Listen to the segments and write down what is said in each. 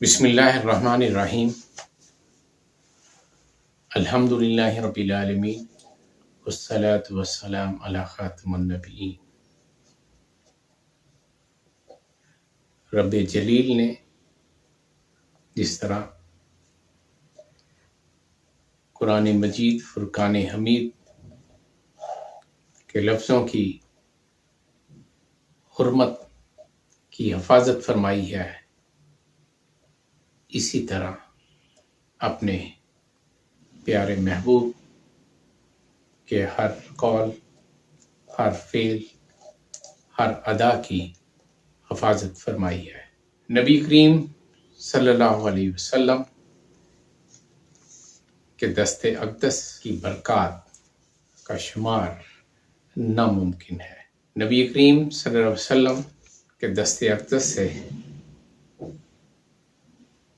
बिस्मिल्लाहिर्रहमानिर्रहीम। अल्हम्दुलिल्लाहि रब्बिल आलमीन वस्सलातु वस्सलाम अला खातिमुन नबिय्यीन। रब्बे जलील ने जिस तरह कुरान मजीद फुरकान हमीद के लफ्ज़ों की हुर्मत की हिफाजत फरमाई है, इसी तरह अपने प्यारे महबूब के हर कौल, हर फेल, हर अदा की हिफाजत फरमाई है। नबी करीम सल्लल्लाहु अलैहि वसल्लम के दस्ते अक़दस की बरक़ात का शुमार नामुमकिन है। नबी करीम सल्लल्लाहु अलैहि वसल्लम के दस्ते अक़दस से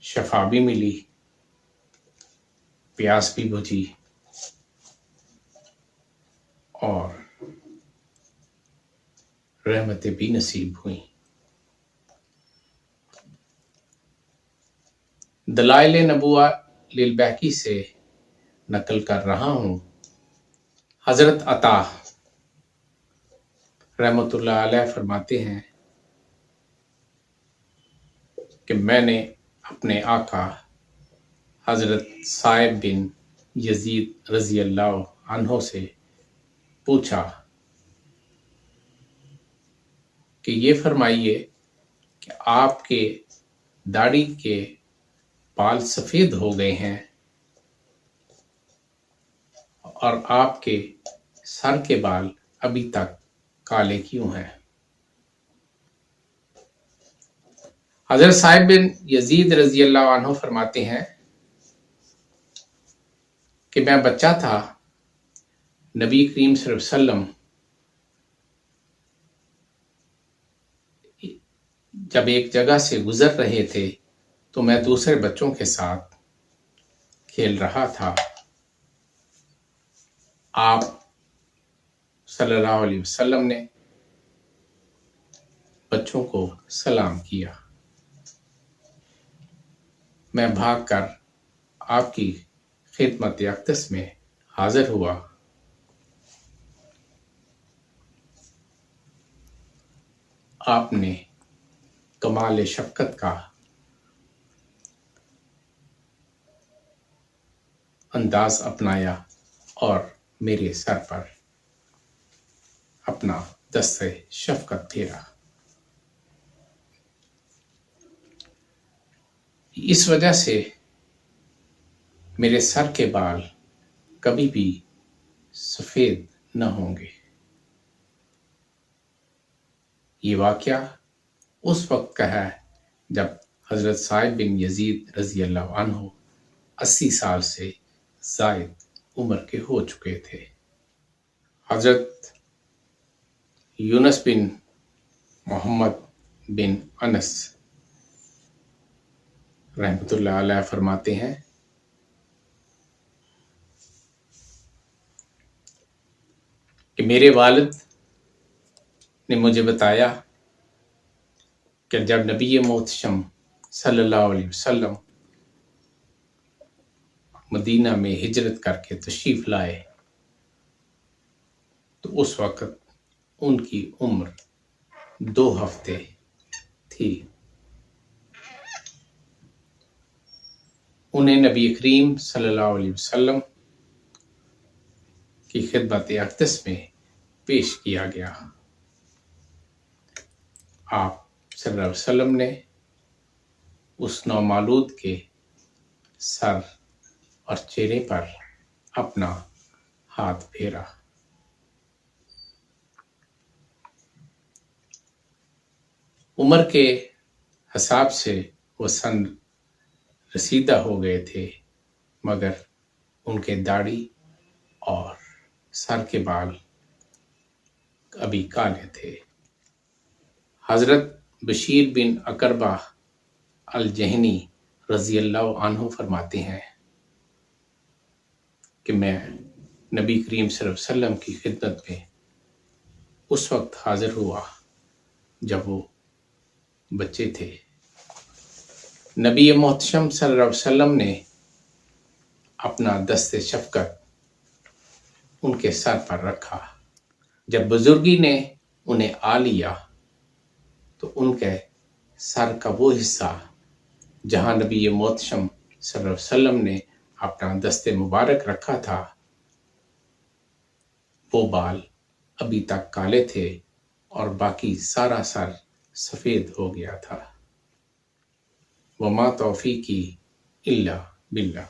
शफा भी मिली, प्यास भी बुझी और रहमतें भी नसीब हुई। दलाइल नबुवा लिल बैकी से नकल कर रहा हूँ। हज़रत अता रहमतुल्लाह अलैह फरमाते हैं कि मैंने अपने आका हज़रत साइब बिन यजीद रज़ी अल्लाह अन्हो से पूछा कि ये फरमाइए कि आपके दाढ़ी के बाल सफ़ेद हो गए हैं और आपके सर के बाल अभी तक काले क्यों हैं। हज़रत साइब बिन यजीद रज़ी अल्लाह अन्हो फरमाते हैं कि मैं बच्चा था, नबी करीम सल्लल्लाहु अलैहि वसल्लम जब एक जगह से गुजर रहे थे तो मैं दूसरे बच्चों के साथ खेल रहा था। आप सल्लल्लाहु अलैहि वसल्लम ने बच्चों को सलाम किया। मैं भागकर आपकी खिदमत अक़दस में हाजिर हुआ। आपने कमाल शफ़क़त का अंदाज अपनाया और मेरे सर पर अपना दस्ते शफ़क़त फेरा। इस वजह से मेरे सर के बाल कभी भी सफ़ेद न होंगे। ये वाक़या उस वक्त का है जब हज़रत साइब बिन यजीद रज़ी अल्लाह अन्हु 80 साल से ज़ायद उम्र के हो चुके थे। हज़रत यूनुस बिन मोहम्मद बिन अनस रहमतुल्लाह अलैह फरमाते हैं कि मेरे वालिद ने मुझे बताया कि जब नबी मोहतशम सल्लल्लाहु अलैहि वसल्लम मदीना में हिजरत करके तशरीफ़ लाए तो उस वक़्त उनकी उम्र 2 हफ्ते थी। उन्हें नबी करीम सल्लल्लाहु अलैहि वसल्लम की खिदमत अक़दस में पेश किया गया। आप सल्लल्लाहु अलैहि वसल्लम ने उस नौमालूद के सर और चेहरे पर अपना हाथ फेरा। उम्र के हिसाब से वो सन रसीदा हो गए थे, मगर उनके दाढ़ी और सर के बाल अभी काले थे। हज़रत बशीर बिन अकरबा अल जहनी रज़ी अल्लाह अन्हु फरमाते हैं कि मैं नबी करीम सल्लल्लाहु अलैहि वसल्लम की खिदमत में उस वक्त हाजिर हुआ जब वो बच्चे थे। نبی محتشم صلی اللہ علیہ وسلم نے اپنا دست شفقت ان کے سر پر رکھا۔ جب بزرگی نے انہیں آ لیا تو ان کے سر کا وہ حصہ جہاں نبی محتشم صلی اللہ علیہ وسلم نے اپنا دست مبارک رکھا تھا، وہ بال ابھی تک کالے تھے اور باقی سارا سر سفید ہو گیا تھا۔ وما توفیقی الا باللہ۔